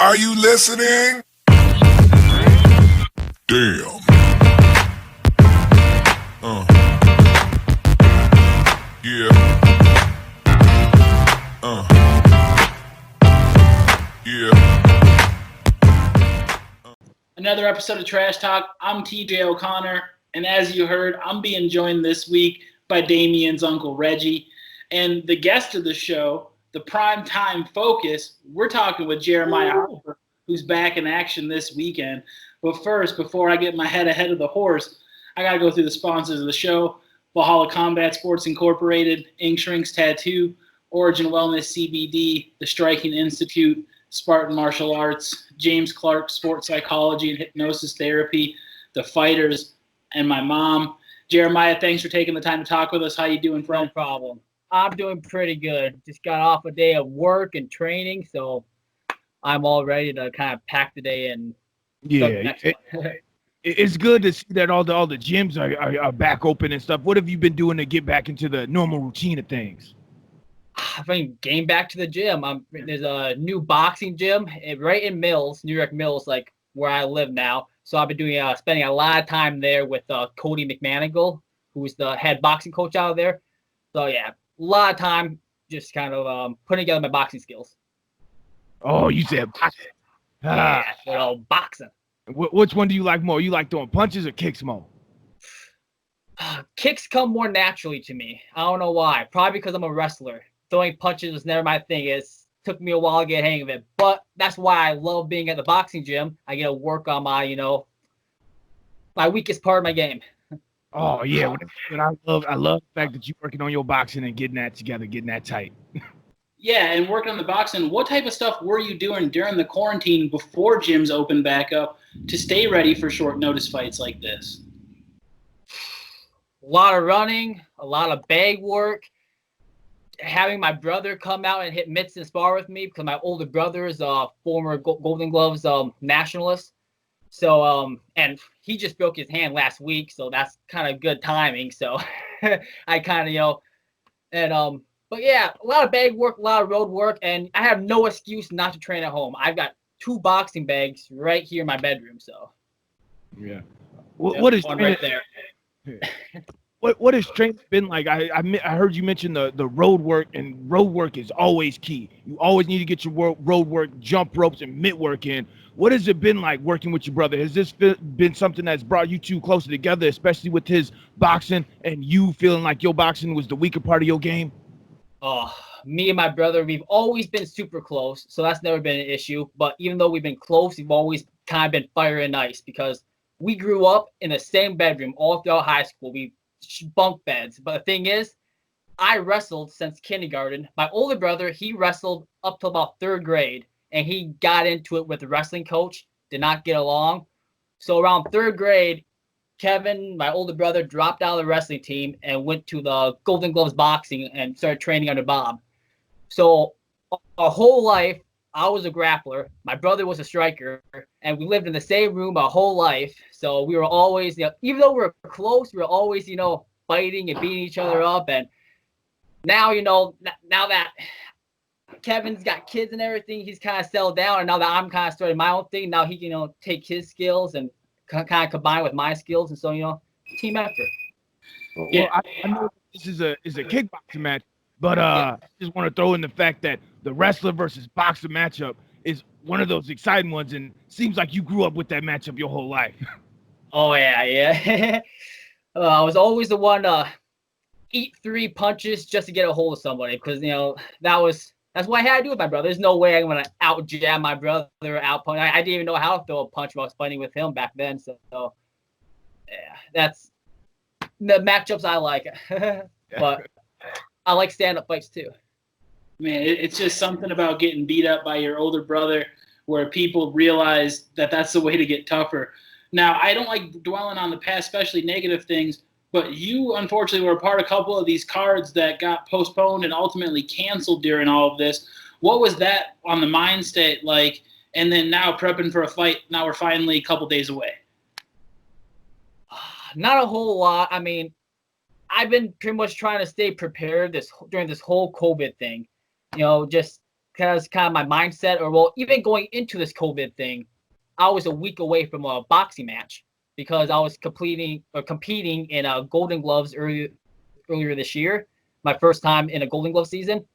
Are you listening? Damn. Yeah. Yeah. Another episode of Trash Talk. I'm TJ O'Connor, and as you heard, I'm being joined this week by Damien's uncle Reggie. And the guest of the show, the primetime focus, we're talking with Jeremiah Harper, who's back in action this weekend. But first, before I get my head ahead of the horse, I got to go through the sponsors of the show: Valhalla Combat Sports Incorporated, Ink Shrinks Tattoo, Origin Wellness CBD, the Striking Institute, Spartan Martial Arts, James Clark Sports Psychology and Hypnosis Therapy, The Fighters, and my mom. Jeremiah, thanks for taking the time to talk with us. How you doing, friend? No problem. I'm doing pretty good. Just got off a day of work and training, so I'm all ready to kind of pack the day in. Yeah, it's good to see that all the gyms are back open and stuff. What have you been doing to get back into the normal routine of things? I've been getting back to the gym. There's a new boxing gym right in Mills, New York Mills, like where I live now. So I've been doing spending a lot of time there with Cody McManigal, who's the head boxing coach out there. So yeah, a lot of time just kind of putting together my boxing skills. Oh, you said boxing. Yeah, good old boxing. Which one do you like more? You like throwing punches or kicks more? Kicks come more naturally to me. I don't know why. Probably because I'm a wrestler. Throwing punches was never my thing. It took me a while to get a hang of it. But that's why I love being at the boxing gym. I get to work on my, my weakest part of my game. Oh yeah, I love the fact that you're working on your boxing and getting that together, getting that tight. Yeah, and working on the boxing, what type of stuff were you doing during the quarantine before gyms opened back up to stay ready for short notice fights like this? A lot of running, a lot of bag work, having my brother come out and hit mitts and spar with me because my older brother is a former Golden Gloves nationalist. So, and he just broke his hand last week, so that's kind of good timing. So I kind of, but yeah, a lot of bag work, a lot of road work, and I have no excuse not to train at home. I've got 2 boxing bags right here in my bedroom. So yeah, what is one right there? What has training been like? I heard you mention the road work, and road work is always key. You always need to get your road work, jump ropes, and mitt work in. What has it been like working with your brother? Has this been something that's brought you two closer together, especially with his boxing and you feeling like your boxing was the weaker part of your game? Oh, me and my brother, we've always been super close, so that's never been an issue. But even though we've been close, we've always kind of been fire and ice because we grew up in the same bedroom all throughout high school. We bunk beds. But the thing is, I wrestled since kindergarten. My older brother, he wrestled up to about 3rd grade, and he got into it with the wrestling coach, did not get along. So around 3rd grade, Kevin, my older brother, dropped out of the wrestling team and went to the Golden Gloves boxing and started training under Bob. So our whole life, I was a grappler. My brother was a striker, and we lived in the same room our whole life. So we were always, even though we were close, we were always, fighting and beating each other up. And now, now that Kevin's got kids and everything, he's kind of settled down. And now that I'm kind of starting my own thing, now he can, take his skills and kind of combine with my skills. And so, team effort. Well, yeah. I know this is a kickboxing match, but I just want to throw in the fact that the wrestler versus boxer matchup is one of those exciting ones, and seems like you grew up with that matchup your whole life. Oh yeah. I was always the one to eat 3 punches just to get a hold of somebody because that's what I had to do with my brother. There's no way I'm gonna out jab my brother, out punch. I didn't even know how to throw a punch when I was fighting with him back then. So yeah, that's the matchups I like. But I like stand-up fights too. Man, it's just something about getting beat up by your older brother where people realize that that's the way to get tougher. Now, I don't like dwelling on the past, especially negative things, but you, unfortunately, were a part of a couple of these cards that got postponed and ultimately canceled during all of this. What was that on the mind state like? And then now prepping for a fight, now we're finally a couple days away. Not a whole lot. I mean, I've been pretty much trying to stay prepared during this whole COVID thing. Just because kind of my mindset, or well, even going into this COVID thing, I was a week away from a boxing match because I was competing in Golden Gloves earlier this year, my first time in a Golden Glove season.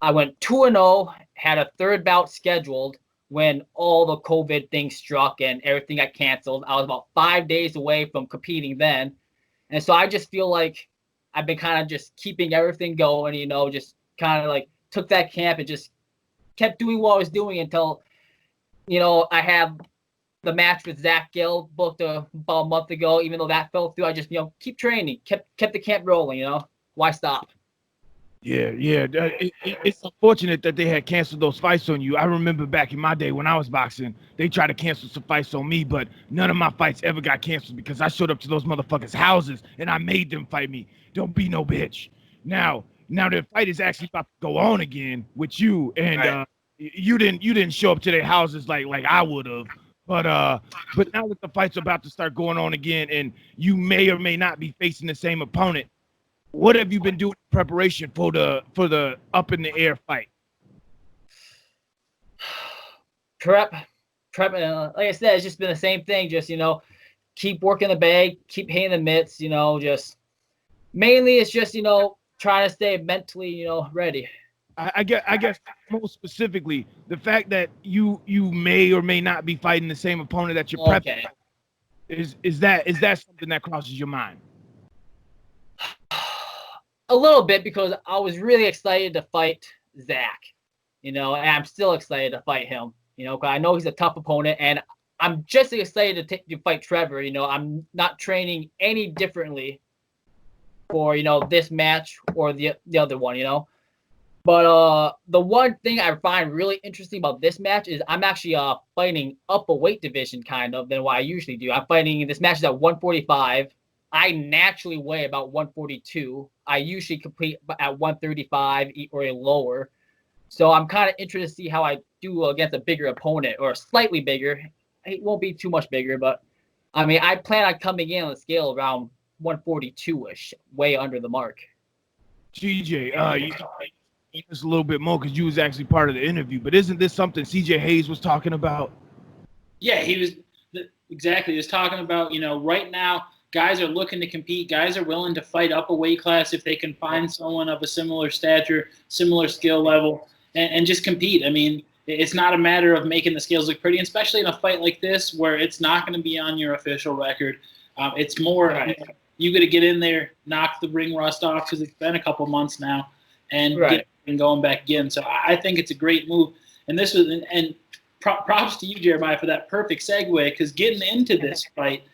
I went 2-0, had a third bout scheduled when all the COVID thing struck and everything got canceled. I was about 5 days away from competing then. And so I just feel like I've been kind of just keeping everything going, just kind of like took that camp and just kept doing what I was doing until, I have the match with Zach Gill booked about a month ago. Even though that fell through, I just, keep training, kept the camp rolling, Why stop? Yeah. It's unfortunate that they had canceled those fights on you. I remember back in my day when I was boxing, they tried to cancel some fights on me, but none of my fights ever got canceled because I showed up to those motherfuckers' houses and I made them fight me. Don't be no bitch. Now the fight is actually about to go on again with you, and Right. you didn't show up to their houses like I would have. But now that the fight's about to start going on again, and you may or may not be facing the same opponent, what have you been doing in preparation for the up in the air fight? Prep. Like I said, it's just been the same thing. Just keep working the bag, keep hitting the mitts. Just mainly it's just trying to stay mentally ready. I guess most specifically the fact that you may or may not be fighting the same opponent that you're prepping. Okay. Is that something that crosses your mind? A little bit, because I was really excited to fight Zach, and I'm still excited to fight him, because I know he's a tough opponent, and I'm just excited to fight Trevor. I'm not training any differently for this match or the other one, But the one thing I find really interesting about this match is I'm actually fighting up a weight division kind of than what I usually do. I'm fighting, this match is at 145. I naturally weigh about 142. I usually compete at 135 or lower. So I'm kind of interested to see how I do against a bigger opponent, or slightly bigger. It won't be too much bigger, but I mean, I plan on coming in on the scale around 142-ish, way under the mark. GJ, you just a little bit more because you was actually part of the interview, but isn't this something CJ Hayes was talking about? Yeah, he was exactly. He was talking about, right now, guys are looking to compete. Guys are willing to fight up a weight class if they can find someone of a similar stature, similar skill level, and just compete. I mean, it's not a matter of making the scales look pretty, especially in a fight like this where it's not going to be on your official record. It's more, Right. You got to get in there, knock the ring rust off, because it's been a couple months now, and Right. get going back again. So I think it's a great move. And this was, and props to you, Jeremiah, for that perfect segue, because getting into this fight,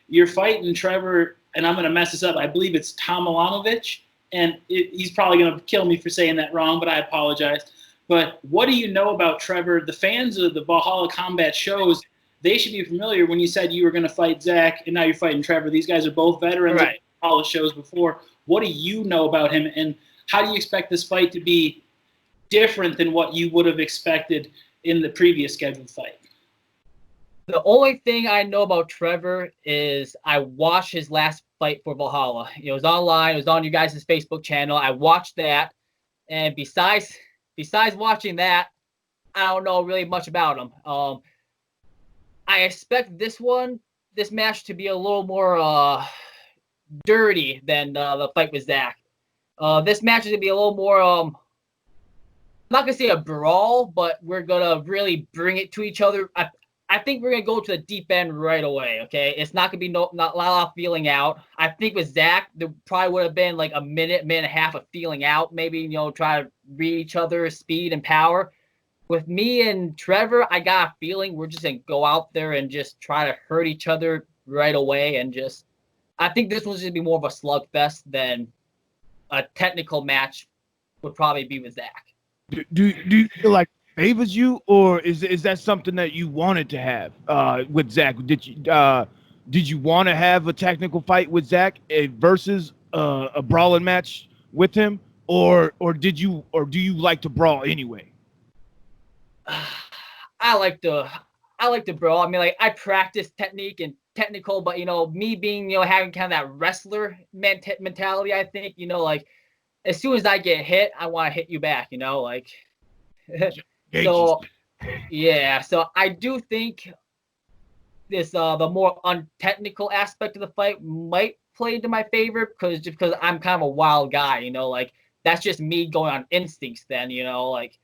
you're fighting Trevor, and I'm going to mess this up. I believe it's Tomalamovich, and he's probably going to kill me for saying that wrong, but I apologize. But what do you know about Trevor? The fans of the Valhalla Combat shows, they should be familiar when you said you were going to fight Zach, and now you're fighting Trevor. These guys are both veterans Right. of Valhalla shows before. What do you know about him, and how do you expect this fight to be different than what you would have expected in the previous scheduled fight? The only thing I know about Trevor is I watched his last fight for Valhalla. It was online. It was on you guys' Facebook channel. I watched that, and besides watching that, I don't know really much about him. I expect this match to be a little more dirty than the fight with Zach. This match is gonna be a little more. I'm not gonna say a brawl, but we're gonna really bring it to each other. I think we're gonna go to the deep end right away. Okay, it's not gonna be not a lot of feeling out. I think with Zach, there probably would have been like a minute and a half of feeling out. Maybe try to read each other's speed and power. With me and Trevor, I got a feeling we're just gonna go out there and just try to hurt each other right away, and just. I think this one's gonna be more of a slugfest than a technical match would probably be with Zach. Do you feel like it favors you, or is that something that you wanted to have with Zach? Did you want to have a technical fight with Zach versus a brawling match with him, or do you like to brawl anyway? I like to brawl. I mean, like, I practice technique and technical, but me being having kind of that wrestler mentality, I think like as soon as I get hit, I want to hit you back. Like So yeah, so I do think this the more untechnical aspect of the fight might play into my favor because I'm kind of a wild guy, like that's just me going on instincts then, like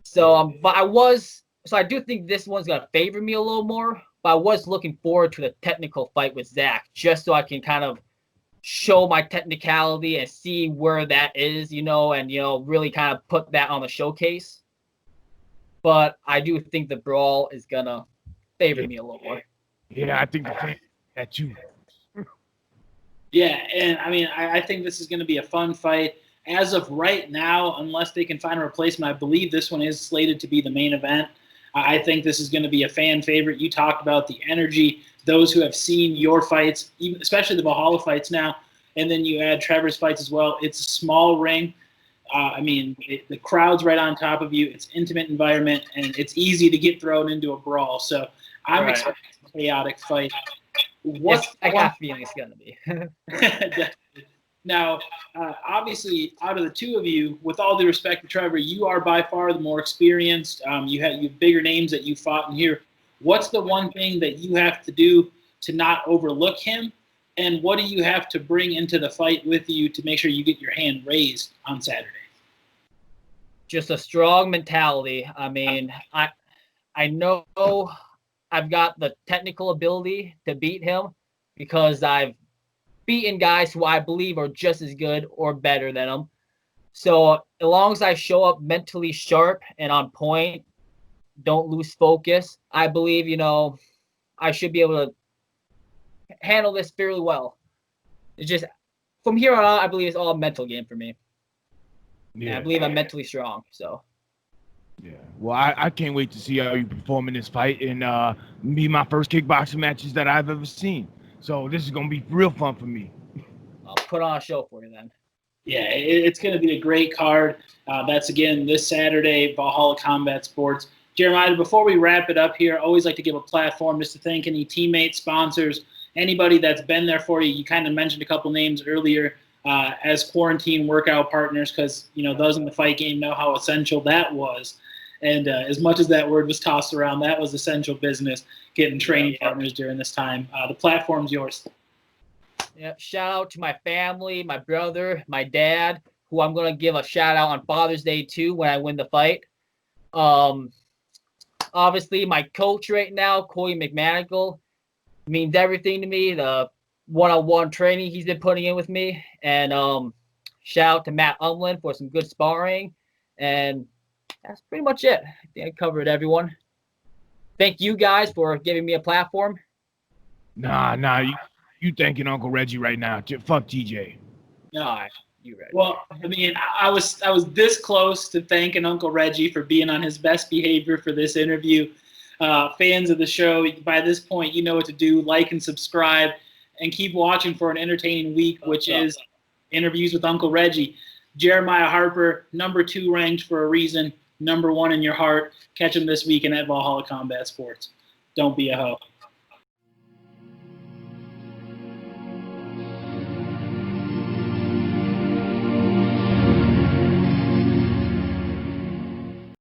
so but I do think this one's gonna favor me a little more, but I was looking forward to the technical fight with Zach just so I can kind of show my technicality and see where that is, and really kind of put that on the showcase. But I do think the brawl is gonna favor me a little more. Yeah, I think the fan that too. Yeah, and I mean, I think this is going to be a fun fight. As of right now, unless they can find a replacement, I believe this one is slated to be the main event. I think this is going to be a fan favorite. You talked about the energy. Those who have seen your fights, even, especially the Valhalla fights now, and then you add Trevor's fights as well. It's a small ring. The crowd's right on top of you. It's intimate environment, and it's easy to get thrown into a brawl. So I'm expecting a chaotic fight. I got a feeling it's gonna be. Now, obviously, out of the two of you, with all due respect to Trevor, you are by far the more experienced. You have bigger names that you fought in here. What's the one thing that you have to do to not overlook him? And what do you have to bring into the fight with you to make sure you get your hand raised on Saturday? Just a strong mentality. I mean, I know I've got the technical ability to beat him because I've beaten guys who I believe are just as good or better than him. So as long as I show up mentally sharp and on point, don't lose focus, I believe, I should be able to handle this fairly well. It's just from here on out, I believe it's all a mental game for me. Yeah. And I believe I'm mentally strong. So yeah. Well, I can't wait to see how you perform in this fight and be my first kickboxing matches that I've ever seen. So this is gonna be real fun for me. I'll put on a show for you then. Yeah, it's going to be a great card. That's, again, this Saturday, Valhalla Combat Sports. Jeremiah, before we wrap it up here, I always like to give a platform just to thank any teammates, sponsors, anybody that's been there for you. You kind of mentioned a couple names earlier as quarantine workout partners because, those in the fight game know how essential that was. And as much as that word was tossed around, that was essential business, getting training partners during this time. The platform's yours. Yeah, shout out to my family, my brother, my dad, who I'm going to give a shout out on Father's Day too when I win the fight. Obviously, my coach right now, Corey McManigal, means everything to me. The one-on-one training he's been putting in with me. And shout out to Matt Umlin for some good sparring. And that's pretty much it. I think I covered everyone. Thank you guys for giving me a platform. Nah, you thanking Uncle Reggie right now. Fuck TJ. No, all right, you ready? Well, I mean, I was this close to thanking Uncle Reggie for being on his best behavior for this interview. Fans of the show, by this point, you know what to do. Like and subscribe, and keep watching for an entertaining week, which is interviews with Uncle Reggie. Jeremiah Harper, number 2 ranked for a reason, number 1 in your heart. Catch him this weekend at Valhalla Combat Sports. Don't be a hoe.